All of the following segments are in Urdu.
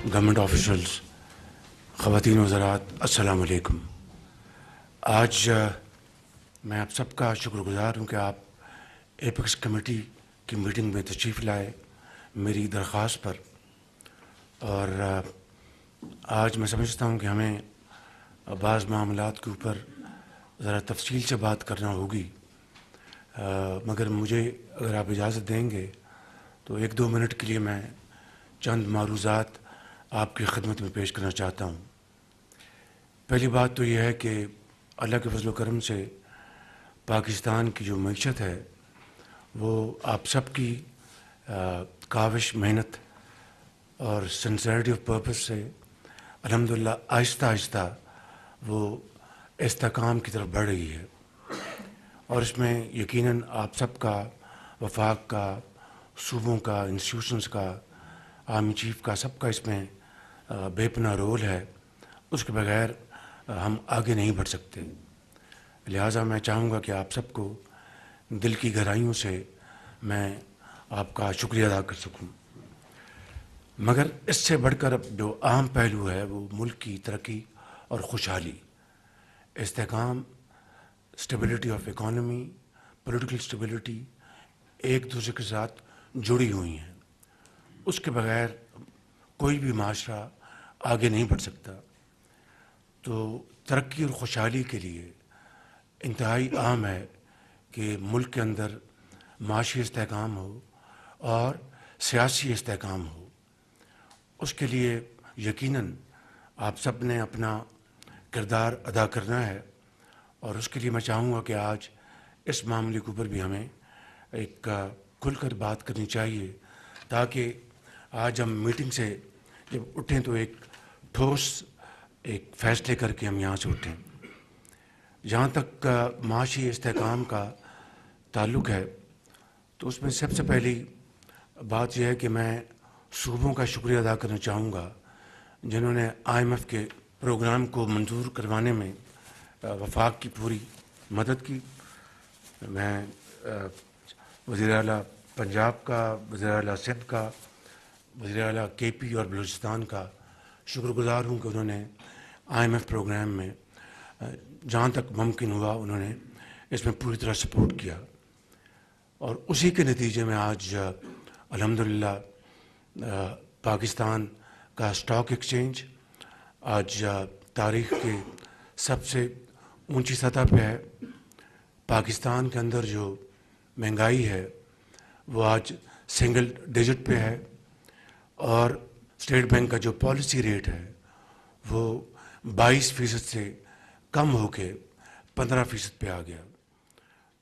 گورنمنٹ آفیشلز، خواتین وزرات، السلام علیکم۔ آج میں آپ سب کا شکر گزار ہوں کہ آپ ایپیکس کمیٹی کی میٹنگ میں تشریف لائے میری درخواست پر، اور آج میں سمجھتا ہوں کہ ہمیں بعض معاملات کے اوپر ذرا تفصیل سے بات کرنا ہوگی، مگر مجھے اگر آپ اجازت دیں گے تو 1-2 منٹ کے لیے میں چند معروضات آپ کی خدمت میں پیش کرنا چاہتا ہوں۔ پہلی بات تو یہ ہے کہ اللہ کے فضل و کرم سے پاکستان کی جو معیشت ہے وہ آپ سب کی کاوش، محنت اور سنسیئرٹی آف پرپس سے الحمدللہ آہستہ آہستہ وہ استحکام کی طرف بڑھ رہی ہے، اور اس میں یقیناً آپ سب کا، وفاق کا، صوبوں کا، انسٹیٹیوشنز کا، آرمی چیف کا، سب کا اس میں بے پناہ رول ہے۔ اس کے بغیر ہم آگے نہیں بڑھ سکتے۔ لہٰذا میں چاہوں گا کہ آپ سب کو دل کی گہرائیوں سے میں آپ کا شکریہ ادا کر سکوں، مگر اس سے بڑھ کر اب جو اہم پہلو ہے وہ ملک کی ترقی اور خوشحالی، استحکام، stability of economy, political stability ایک دوسرے کے ساتھ جڑی ہوئی ہیں۔ اس کے بغیر کوئی بھی معاشرہ آگے نہیں بڑھ سکتا۔ تو ترقی اور خوشحالی کے لیے انتہائی اہم ہے کہ ملک کے اندر معاشی استحکام ہو اور سیاسی استحکام ہو۔ اس کے لیے یقیناً آپ سب نے اپنا کردار ادا کرنا ہے، اور اس کے لیے میں چاہوں گا کہ آج اس معاملے کے اوپر بھی ہمیں ایک کھل کر بات کرنی چاہیے، تاکہ آج ہم میٹنگ سے جب اٹھیں تو ایک ٹھوس ایک فیصلے کر کے ہم یہاں سے اٹھیں۔ جہاں تک معاشی استحکام کا تعلق ہے تو اس میں سب سے پہلی بات یہ ہے کہ میں صوبوں کا شکریہ ادا کرنا چاہوں گا جنہوں نے IMF کے پروگرام کو منظور کروانے میں وفاق کی پوری مدد کی۔ میں وزیر اعلیٰ پنجاب کا، وزیر اعلیٰ سندھ کا، وزیر اعلیٰ KP اور بلوچستان کا شکر گزار ہوں کہ انہوں نے IMF پروگرام میں جہاں تک ممکن ہوا انہوں نے اس میں پوری طرح سپورٹ کیا، اور اسی کے نتیجے میں آج الحمدللہ پاکستان کا اسٹاک ایکسچینج آج تاریخ کے سب سے اونچی سطح پہ ہے۔ پاکستان کے اندر جو مہنگائی ہے وہ آج سنگل ڈیجٹ پہ ہے، اور اسٹیٹ بینک کا جو پالیسی ریٹ ہے وہ 22% سے کم ہو کے 15% پہ آ گیا،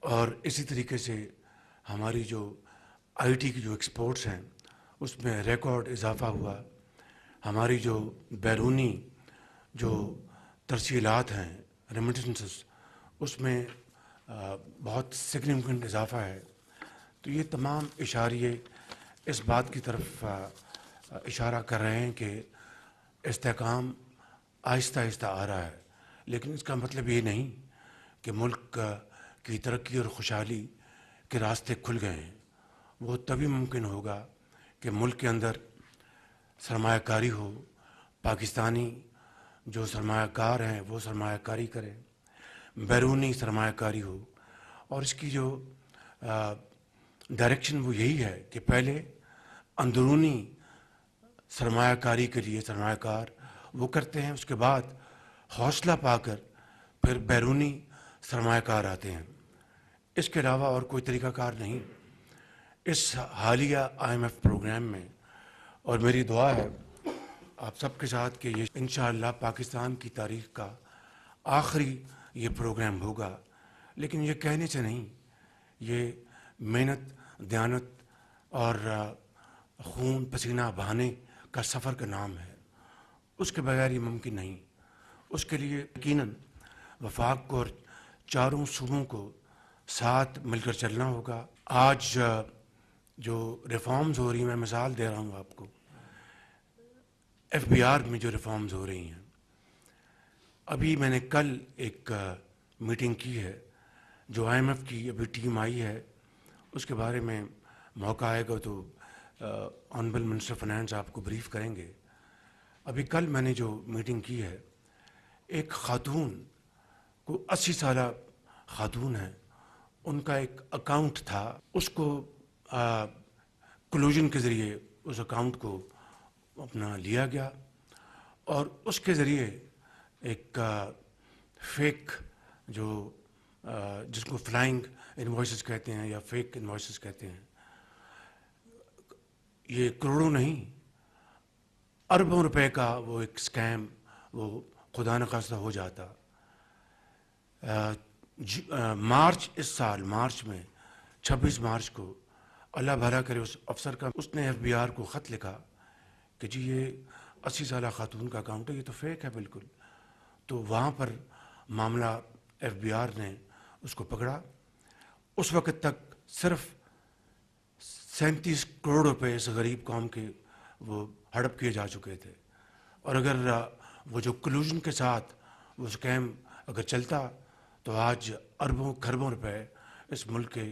اور اسی طریقے سے ہماری جو IT کی جو ایکسپورٹس ہیں اس میں ریکارڈ اضافہ ہوا۔ ہماری جو بیرونی جو ترسیلات ہیں، ریمیٹنسز، اس میں بہت سگنیفیکنٹ اضافہ ہے۔ تو یہ تمام اشاریے اس بات کی طرف اشارہ کر رہے ہیں کہ استحکام آہستہ آہستہ آ رہا ہے، لیکن اس کا مطلب یہ نہیں کہ ملک کی ترقی اور خوشحالی کے راستے کھل گئے ہیں۔ وہ تبھی ممکن ہوگا کہ ملک کے اندر سرمایہ کاری ہو، پاکستانی جو سرمایہ کار ہیں وہ سرمایہ کاری کریں، بیرونی سرمایہ کاری ہو، اور اس کی جو ڈائریکشن وہ یہی ہے کہ پہلے اندرونی سرمایہ کاری کے لیے سرمایہ کار وہ کرتے ہیں، اس کے بعد حوصلہ پا کر پھر بیرونی سرمایہ کار آتے ہیں۔ اس کے علاوہ اور کوئی طریقہ کار نہیں۔ اس حالیہ IMF پروگرام میں، اور میری دعا ہے آپ سب کے ساتھ کہ یہ انشاءاللہ پاکستان کی تاریخ کا آخری یہ پروگرام ہوگا، لیکن یہ کہنے سے نہیں، یہ محنت، دیانت اور خون پسینہ بہانے کا سفر کا نام ہے۔ اس کے بغیر یہ ممکن نہیں۔ اس کے لیے یقیناً وفاق کو اور چاروں صوبوں کو ساتھ مل کر چلنا ہوگا۔ آج جو ریفارمز ہو رہی ہیں، میں مثال دے رہا ہوں آپ کو، FBR میں جو ریفارمز ہو رہی ہیں، ابھی میں نے کل ایک میٹنگ کی ہے جو IMF کی ابھی ٹیم آئی ہے، اس کے بارے میں موقع آئے گا تو آنریبل منسٹر فائنانس آپ کو بریف کریں گے۔ ابھی کل میں نے جو میٹنگ کی ہے، ایک خاتون کو 80 سالہ خاتون ہے، ان کا ایک اکاؤنٹ تھا، اس کو کلوژن کے ذریعے اس اکاؤنٹ کو اپنا لیا گیا اور اس کے ذریعے ایک فیک جو جس کو فلائنگ انوائسز کہتے ہیں یا فیک انوائسز کہتے ہیں، یہ کروڑوں نہیں اربوں روپے کا وہ ایک سکیم وہ خدا نخواستہ ہو جاتا۔ مارچ اس سال مارچ میں 26 مارچ کو اللہ بھلا کرے اس افسر کا، اس نے FBI کو خط لکھا کہ جی یہ 80 سالہ خاتون کا اکاؤنٹ ہے، یہ تو فیک ہے بالکل۔ تو وہاں پر معاملہ FBI نے اس کو پکڑا۔ اس وقت تک صرف 37 کروڑ روپے اس غریب قوم کے وہ ہڑپ کیے جا چکے تھے، اور اگر وہ جو کلوژن کے ساتھ وہ سکیم اگر چلتا تو آج اربوں کھربوں روپے اس ملک کے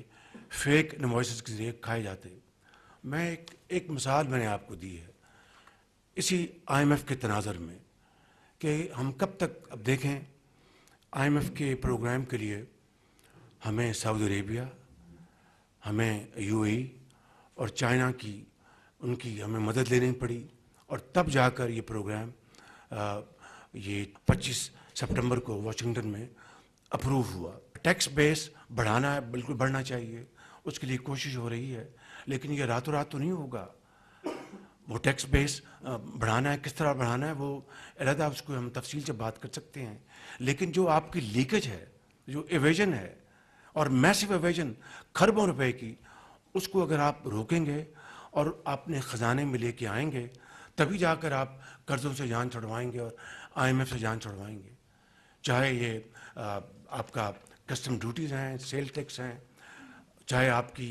فیک انوائسز کے ذریعے کھائے جاتے۔ میں ایک مثال میں نے آپ کو دی ہے اسی IMF کے تناظر میں کہ ہم کب تک، اب دیکھیں IMF کے پروگرام کے لیے ہمیں سعودی عربیہ، ہمیں UAE اور چائنا کی ان کی ہمیں مدد لینی پڑی، اور تب جا کر یہ پروگرام یہ 25 سپٹمبر کو واشنگٹن میں اپروو ہوا۔ ٹیکس بیس بڑھانا ہے، بالکل بڑھنا چاہیے، اس کے لیے کوشش ہو رہی ہے، لیکن یہ راتوں رات تو نہیں ہوگا۔ وہ ٹیکس بیس بڑھانا ہے، کس طرح بڑھانا ہے وہ علیحدہ اس کو ہم تفصیل سے بات کر سکتے ہیں، لیکن جو آپ کی لیکیج ہے، جو ایویژن ہے اور میسو ایویژن کھربوں روپے کی، اس کو اگر آپ روکیں گے اور اپنے خزانے میں لے کے آئیں گے تبھی جا کر آپ قرضوں سے جان چھڑوائیں گے اور IMF سے جان چھڑوائیں گے۔ چاہے یہ آپ کا کسٹم ڈیوٹیز ہیں، سیل ٹیکس ہیں، چاہے آپ کی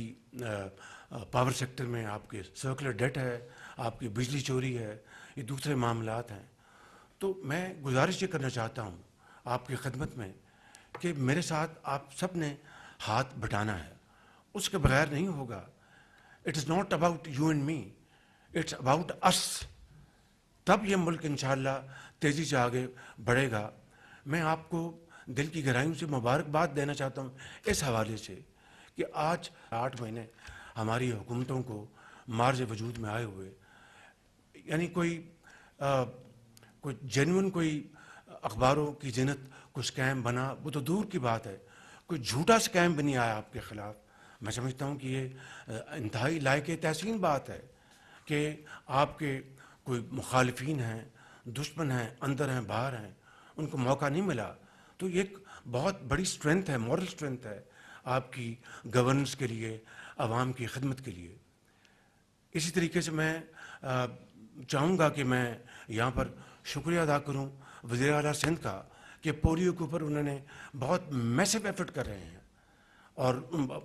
پاور سیکٹر میں آپ کے سرکولر ڈیٹ ہے، آپ کی بجلی چوری ہے، یہ دوسرے معاملات ہیں۔ تو میں گزارش یہ کرنا چاہتا ہوں آپ کی خدمت میں کہ میرے ساتھ آپ سب نے ہاتھ بٹانا ہے، اس کے بغیر نہیں ہوگا۔ It is not about you and me, it's about us. تب یہ ملک انشاءاللہ تیزی سے آگے بڑھے گا۔ میں آپ کو دل کی گہرائیوں سے مبارکباد دینا چاہتا ہوں اس حوالے سے کہ آج 8 مہینے ہماری حکومتوں کو مارج وجود میں آئے ہوئے، یعنی کوئی جینون کوئی اخباروں کی زینت کوئی سکیم بنا وہ تو دور کی بات ہے، کوئی جھوٹا سکیم بھی نہیں آیا آپ کے خلاف۔ میں سمجھتا ہوں کہ یہ انتہائی لائق تحسین بات ہے کہ آپ کے کوئی مخالفین ہیں، دشمن ہیں، اندر ہیں، باہر ہیں، ان کو موقع نہیں ملا۔ تو یہ ایک بہت بڑی سٹرینتھ ہے، مورل سٹرینتھ ہے آپ کی گورننس کے لیے، عوام کی خدمت کے لیے۔ اسی طریقے سے میں چاہوں گا کہ میں یہاں پر شکریہ ادا کروں وزیر اعلیٰ سندھ کا کہ پولیو کے اوپر انہوں نے بہت میسو ایفرٹ کر رہے ہیں، اور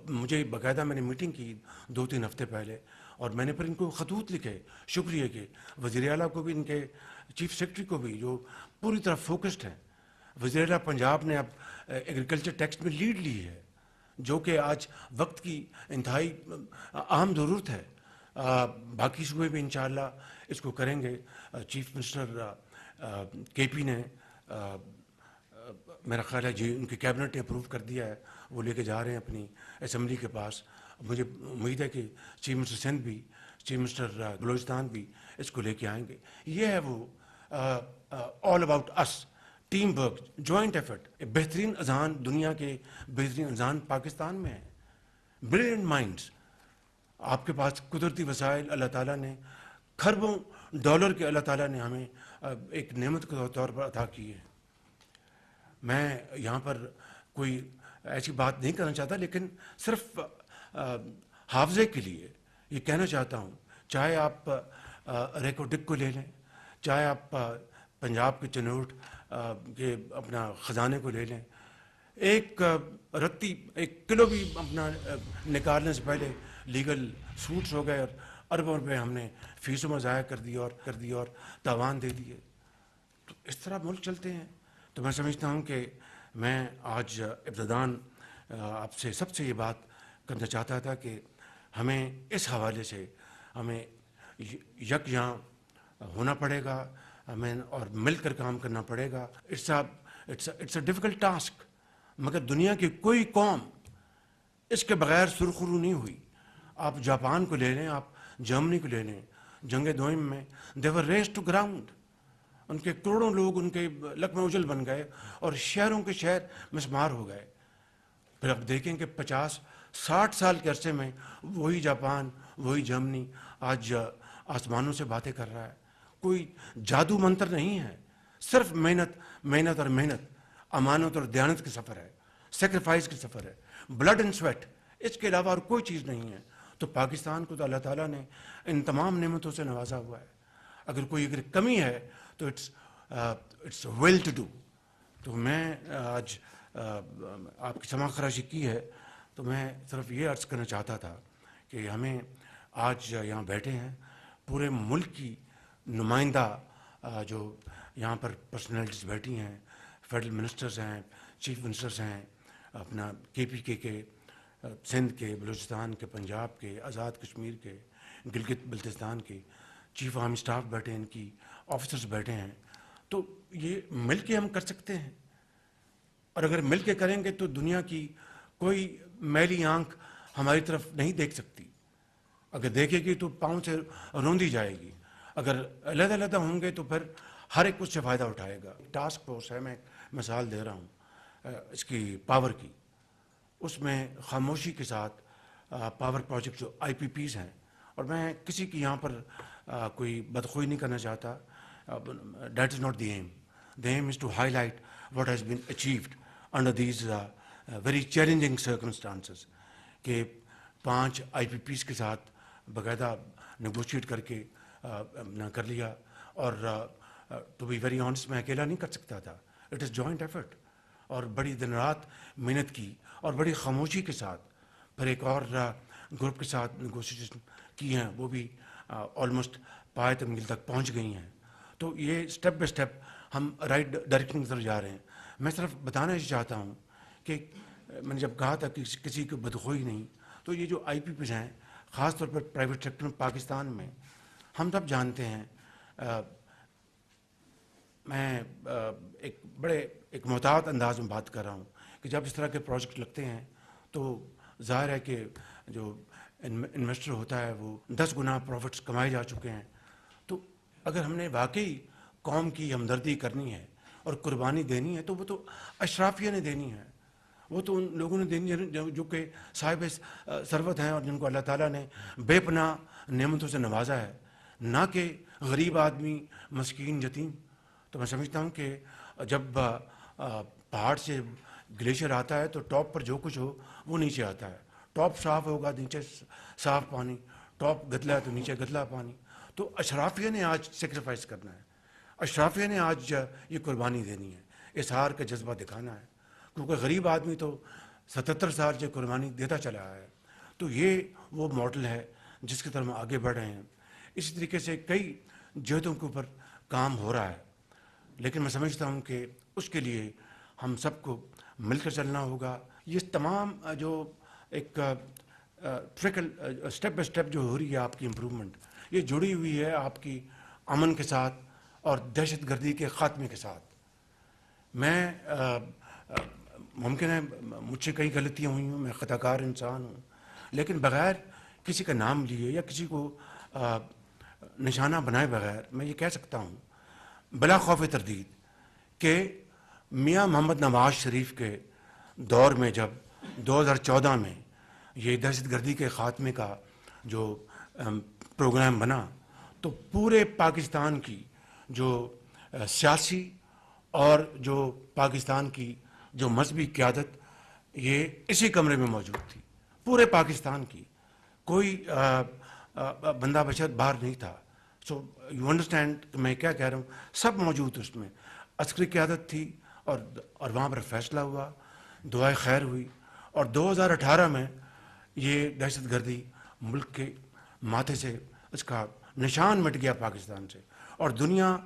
مجھے باقاعدہ میں نے میٹنگ کی 2-3 ہفتے پہلے، اور میں نے پھر ان کو خطوط لکھے شکریہ کے، وزیر اعلیٰ کو بھی، ان کے چیف سیکرٹری کو بھی، جو پوری طرح فوکسڈ ہیں۔ وزیر اعلیٰ پنجاب نے اب ایگریکلچر ٹیکس میں لیڈ لی ہے، جو کہ آج وقت کی انتہائی اہم ضرورت ہے۔ باقی صوبے بھی انشاءاللہ اس کو کریں گے۔ چیف منسٹر KP نے میرا خیال ہے جی ان کی کیبنٹ نے اپروو کر دیا ہے، وہ لے کے جا رہے ہیں اپنی اسمبلی کے پاس۔ مجھے امید ہے کہ چیف منسٹر سندھ بھی، چیف منسٹر بلوچستان بھی اس کو لے کے آئیں گے۔ یہ ہے وہ آل اباؤٹ اس، ٹیم ورک، جوائنٹ ایفرٹ۔ بہترین اذان، دنیا کے بہترین اذان پاکستان میں ہے۔ بریلینٹ مائنڈز، آپ کے پاس قدرتی وسائل اللہ تعالیٰ نے کھربوں ڈالر کے اللہ تعالیٰ نے ہمیں ایک نعمت کے طور پر عطا کی ہے۔ میں یہاں پر کوئی ایسی بات نہیں کرنا چاہتا، لیکن صرف حافظے کے لیے یہ کہنا چاہتا ہوں، چاہے آپ ریکو ڈک کو لے لیں، چاہے آپ پنجاب کے چنوٹ کے اپنا خزانے کو لے لیں، ایک رتی 1 کلو بھی اپنا نکالنے سے پہلے لیگل سوٹس ہو گئے، اور اربوں روپے ہم نے فیسوں میں ضائع کر دی اور تاوان دے دیے۔ تو اس طرح ملک چلتے ہیں۔ تو میں سمجھتا ہوں کہ میں آج ابتداً آپ سے سب سے یہ بات کرنا چاہتا تھا کہ ہمیں اس حوالے سے ہمیں یکجاں ہونا پڑے گا، ہمیں اور مل کر کام کرنا پڑے گا. It's a difficult task. مگر دنیا کی کوئی قوم اس کے بغیر سرخرو نہیں ہوئی. آپ جاپان کو لے لیں, آپ جرمنی کو لے لیں, جنگ دوئم میں دے ور ریز ٹو گراؤنڈ. ان کے کروڑوں لوگ ان کے لقمہ اجل بن گئے اور شہروں کے شہر مسمار ہو گئے. پھر آپ دیکھیں کہ 50-60 سال کے عرصے میں وہی جاپان, وہی جرمنی آج آسمانوں سے باتیں کر رہا ہے. کوئی جادو منتر نہیں ہے, صرف محنت اور محنت, امانت اور دیانت کا سفر ہے, سیکریفائس کا سفر ہے, بلڈ اینڈ سویٹ. اس کے علاوہ اور کوئی چیز نہیں ہے. تو پاکستان کو تو اللہ تعالیٰ نے ان تمام نعمتوں سے نوازا ہوا ہے. اگر کمی ہے تو اٹس ویل ٹو ڈو. تو میں آج آپ کی سماع خراشی کی ہے تو میں صرف یہ عرض کرنا چاہتا تھا کہ ہمیں آج یہاں بیٹھے ہیں پورے ملک کی نمائندہ جو یہاں پر پرسنالٹیز بیٹھی ہیں, فیڈرل منسٹرز ہیں, چیف منسٹرز ہیں, اپنا KPK کے, سندھ کے, بلوچستان کے, پنجاب کے, آزاد کشمیر کے, گلگت بلتستان کے چیف آرمی اسٹاف بیٹھے ہیں, ان کی آفیسرز بیٹھے ہیں. تو یہ مل کے ہم کر سکتے ہیں, اور اگر مل کے کریں گے تو دنیا کی کوئی میلی آنکھ ہماری طرف نہیں دیکھ سکتی. اگر دیکھے گی تو پاؤں سے روندی جائے گی. اگر علیحدہ علیحدہ ہوں گے تو پھر ہر ایک اس سے فائدہ اٹھائے گا. ٹاسک فورس ہے, میں مثال دے رہا ہوں اس کی پاور کی. اس میں خاموشی کے ساتھ پاور پروجیکٹ جو IPPs ہیں, اور میں کسی کی یہاں پر کوئی بدخوئی نہیں کرنا چاہتا, that is not the aim. The aim is to highlight what has been achieved under these very challenging circumstances. کہ 5 IPPs کے ساتھ باقاعدہ نیگوشیٹ کر کے کر لیا. اور ٹو بی ویری آنیسٹ میں اکیلا نہیں کر سکتا تھا, اٹ از جوائنٹ ایفرٹ. اور بڑی دن رات محنت کی اور بڑی خاموشی کے ساتھ پھر ایک اور گروپ کے ساتھ نیگوشیشن کی ہیں, وہ بھی آلموسٹ پائے تنگل تک پہنچ گئی ہیں. تو یہ اسٹیپ بائی اسٹیپ ہم رائٹ ڈائریکشن کی طرف جا رہے ہیں. میں صرف بتانا یہ چاہتا ہوں کہ میں نے جب کہا تھا کہ کسی کو بدخوئی نہیں, تو یہ جو IPPs ہیں خاص طور پر پرائیویٹ سیکٹر میں پاکستان میں ہم سب جانتے ہیں. میں ایک محتاط انداز میں بات کر رہا ہوں کہ جب اس طرح کے پروجیکٹ لگتے ہیں تو ظاہر ہے کہ جو انویسٹر ہوتا ہے وہ 10 گنا پروفٹس کمائے جا چکے ہیں. تو اگر ہم نے واقعی قوم کی ہمدردی کرنی ہے اور قربانی دینی ہے تو وہ تو اشرافیہ نے دینی ہے. وہ تو ان لوگوں نے دینی ہے جو کہ صاحب ثروت ہیں اور جن کو اللہ تعالیٰ نے بے پناہ نعمتوں سے نوازا ہے, نہ کہ غریب آدمی, مسکین, یتیم. تو میں سمجھتا ہوں کہ جب پہاڑ سے گلیشیئر آتا ہے تو ٹاپ پر جو کچھ ہو وہ نیچے آتا ہے. ٹاپ صاف ہوگا, نیچے صاف پانی, ٹاپ گدلا ہے تو نیچے گدلا پانی. تو اشرافیہ نے آج سیکریفائس کرنا ہے, اشرافیہ نے آج یہ قربانی دینی ہے, اظہار کا جذبہ دکھانا ہے. کیونکہ غریب آدمی تو 77 سال سے قربانی دیتا چلا ہے. تو یہ وہ ماڈل ہے جس کی طرف ہم آگے بڑھ رہے ہیں. اسی طریقے سے کئی جہتوں کے اوپر کام ہو رہا ہے, لیکن میں سمجھتا ہوں کہ اس کے لیے ہم سب کو مل کر چلنا ہوگا. یہ تمام جو ایک ٹریکل اسٹیپ بائی اسٹیپ جو ہو رہی ہے آپ کی امپرومنٹ, یہ جڑی ہوئی ہے آپ کی امن کے ساتھ اور دہشت گردی کے خاتمے کے ساتھ. میں ممکن ہے مجھ سے کئی غلطیاں ہوئی ہوں, میں خطا کار انسان ہوں, لیکن بغیر کسی کا نام لیے یا کسی کو نشانہ بنائے بغیر میں یہ کہہ سکتا ہوں بلا خوف تردید کہ میاں محمد نواز شریف کے دور میں جب 2014 میں یہ دہشت گردی کے خاتمے کا جو پروگرام بنا تو پورے پاکستان کی جو سیاسی اور جو پاکستان کی جو مذہبی قیادت یہ اسی کمرے میں موجود تھی. پورے پاکستان کی کوئی بندہ بشر باہر نہیں تھا. سو یو انڈرسٹینڈ میں کیا کہہ رہا ہوں, سب موجود اس میں. عسکری قیادت تھی اور وہاں پر فیصلہ ہوا, دعائے خیر ہوئی, اور 2018 میں یہ دہشت گردی ملک کے ماتھے سے اس کا نشان مٹ گیا پاکستان سے. اور دنیا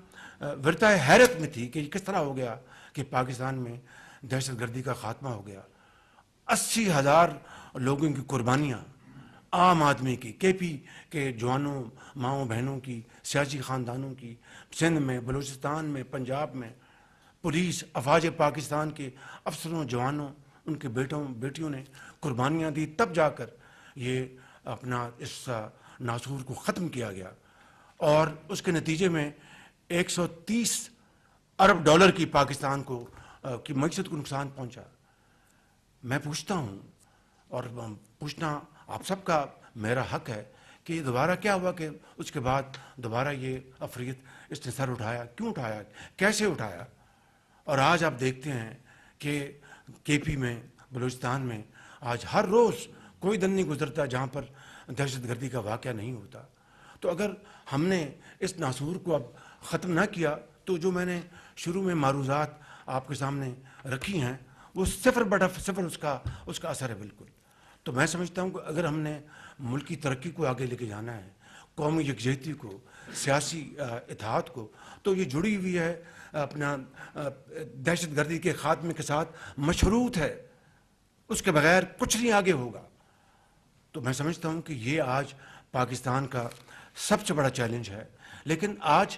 ورتائے حیرت میں تھی کہ یہ کس طرح ہو گیا کہ پاکستان میں دہشت گردی کا خاتمہ ہو گیا. 80,000 لوگوں کی قربانیاں عام آدمی کی، کے پی کے جوانوں ماؤں بہنوں کی، سیاسی خاندانوں کی، سندھ میں، بلوچستان میں، پنجاب میں، پولیس افواج پاکستان کے افسروں جوانوں ان کے بیٹوں بیٹیوں نے قربانیاں دی، تب جا کر یہ اپنا اس ناسور کو ختم کیا گیا، اور اس کے نتیجے میں 130 ارب ڈالر کی پاکستان کو کی معیشت کو نقصان پہنچا۔ میں پوچھتا ہوں، اور پوچھنا آپ سب کا میرا حق ہے، کہ یہ دوبارہ کیا ہوا کہ اس کے بعد دوبارہ یہ افریت اس نے سر اٹھایا، کیوں اٹھایا، کیسے اٹھایا؟ اور آج آپ دیکھتے ہیں کہ کے پی میں، بلوچستان میں آج ہر روز کوئی دن نہیں گزرتا جہاں پر دہشت گردی کا واقعہ نہیں ہوتا۔ تو اگر ہم نے اس ناسور کو اب ختم نہ کیا تو جو میں نے شروع میں معروضات آپ کے سامنے رکھی ہیں وہ 0/0 اس کا اثر ہے بالکل۔ تو میں سمجھتا ہوں کہ اگر ہم نے ملک کی ترقی کو آگے لے کے جانا ہے، قومی یکجہتی کو، سیاسی اتحاد کو، تو یہ جڑی ہوئی ہے اپنا دہشت گردی کے خاتمے کے ساتھ مشروط ہے، اس کے بغیر کچھ نہیں آگے ہوگا۔ تو میں سمجھتا ہوں کہ یہ آج پاکستان کا سب سے بڑا چیلنج ہے، لیکن آج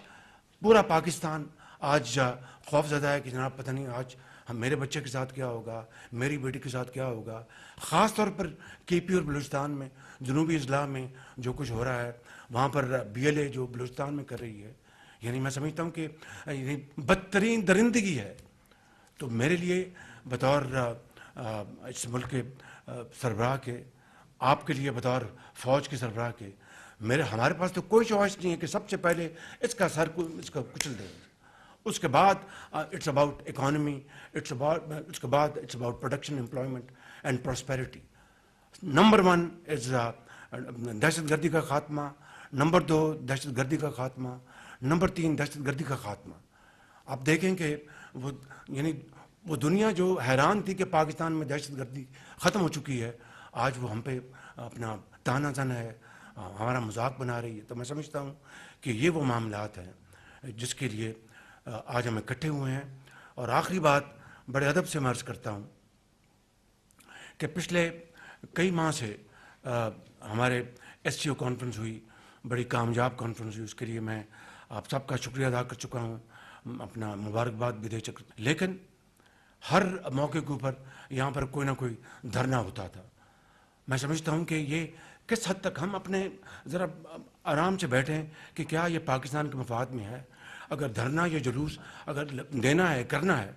پورا پاکستان آج خوف زدہ ہے کہ جناب پتہ نہیں آج میرے بچے کے ساتھ کیا ہوگا، میری بیٹی کے ساتھ کیا ہوگا۔ خاص طور پر کے پی اور بلوچستان میں، جنوبی اضلاع میں جو کچھ ہو رہا ہے، وہاں پر BLA جو بلوچستان میں کر رہی ہے، یعنی میں سمجھتا ہوں کہ بدترین درندگی ہے۔ تو میرے لیے بطور اس ملک کے سربراہ کے، آپ کے لیے بطور فوج کے سربراہ کے، ہمارے پاس تو کوئی چوائس نہیں ہے کہ سب سے پہلے اس کا سر کو اس کا کچل دیں۔ اس کے بعد اٹس اباؤٹ اکانومی، اس کے بعد it's about production, employment and prosperity. Number 1 is دہشت گردی کا خاتمہ، نمبر 2 دہشت گردی کا خاتمہ، نمبر 3 دہشت گردی کا خاتمہ۔ آپ دیکھیں کہ وہ دنیا جو حیران تھی کہ پاکستان میں دہشت گردی ختم ہو چکی ہے، آج وہ ہم پہ اپنا تانا زن ہے، ہمارا مذاق بنا رہی ہے۔ تو میں سمجھتا ہوں کہ یہ وہ معاملات ہیں جس کے لیے آج ہم اکٹھے ہوئے ہیں۔ اور آخری بات بڑے ادب سے میں عرض کرتا ہوں کہ پچھلے کئی ماہ سے ہمارے SCO کانفرنس ہوئی، بڑی کامیاب کانفرنس ہوئی، اس کے لیے میں آپ سب کا شکریہ ادا کر چکا ہوں، اپنا مبارکباد بھی دے چکا، لیکن ہر موقع کے اوپر یہاں پر کوئی نہ کوئی دھرنا ہوتا تھا۔ میں سمجھتا ہوں کہ یہ کس حد تک ہم اپنے ذرا آرام سے بیٹھیں کہ کیا یہ پاکستان کے مفاد میں ہے۔ اگر دھرنا یا جلوس اگر دینا ہے، کرنا ہے،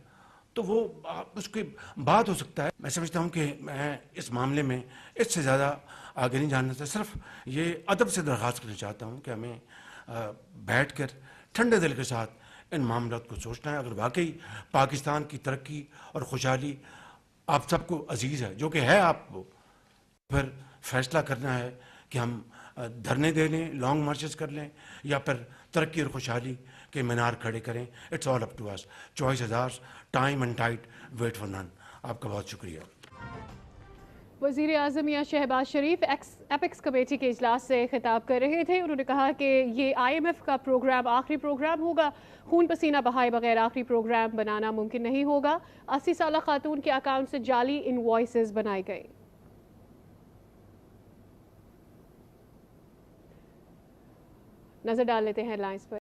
تو وہ اس کے بعد ہو سکتا ہے۔ میں سمجھتا ہوں کہ میں اس معاملے میں اس سے زیادہ آگے نہیں جاننا چاہتا، صرف یہ ادب سے درخواست کرنا چاہتا ہوں کہ ہمیں بیٹھ کر ٹھنڈے دل کے ساتھ ان معاملات کو سوچنا ہے۔ اگر واقعی پاکستان کی ترقی اور خوشحالی آپ سب کو عزیز ہے، جو کہ ہے آپ کو، پھر فیصلہ کرنا ہے کہ ہم دھرنے دے لیں، لانگ مارچز کر لیں، یا پھر ترقی اور خوشحالی کے مینار کھڑے کریں۔ It's all up to us, choice is ours, time and tide, wait for none. آپ کا بہت شکریہ۔ وزیر اعظم میاں شہباز شریف ایپیکس کمیٹی کے اجلاس سے خطاب کر رہے تھے۔ انہوں نے کہا کہ یہ IMF کا پروگرام آخری پروگرام ہوگا، خون پسینہ بہائے بغیر آخری پروگرام بنانا ممکن نہیں ہوگا۔ 80 سالہ خاتون کے اکاؤنٹ سے جعلی انوائسز بنائے گئے۔ نظر ڈال لیتے ہیں ہیڈ لائنز پر۔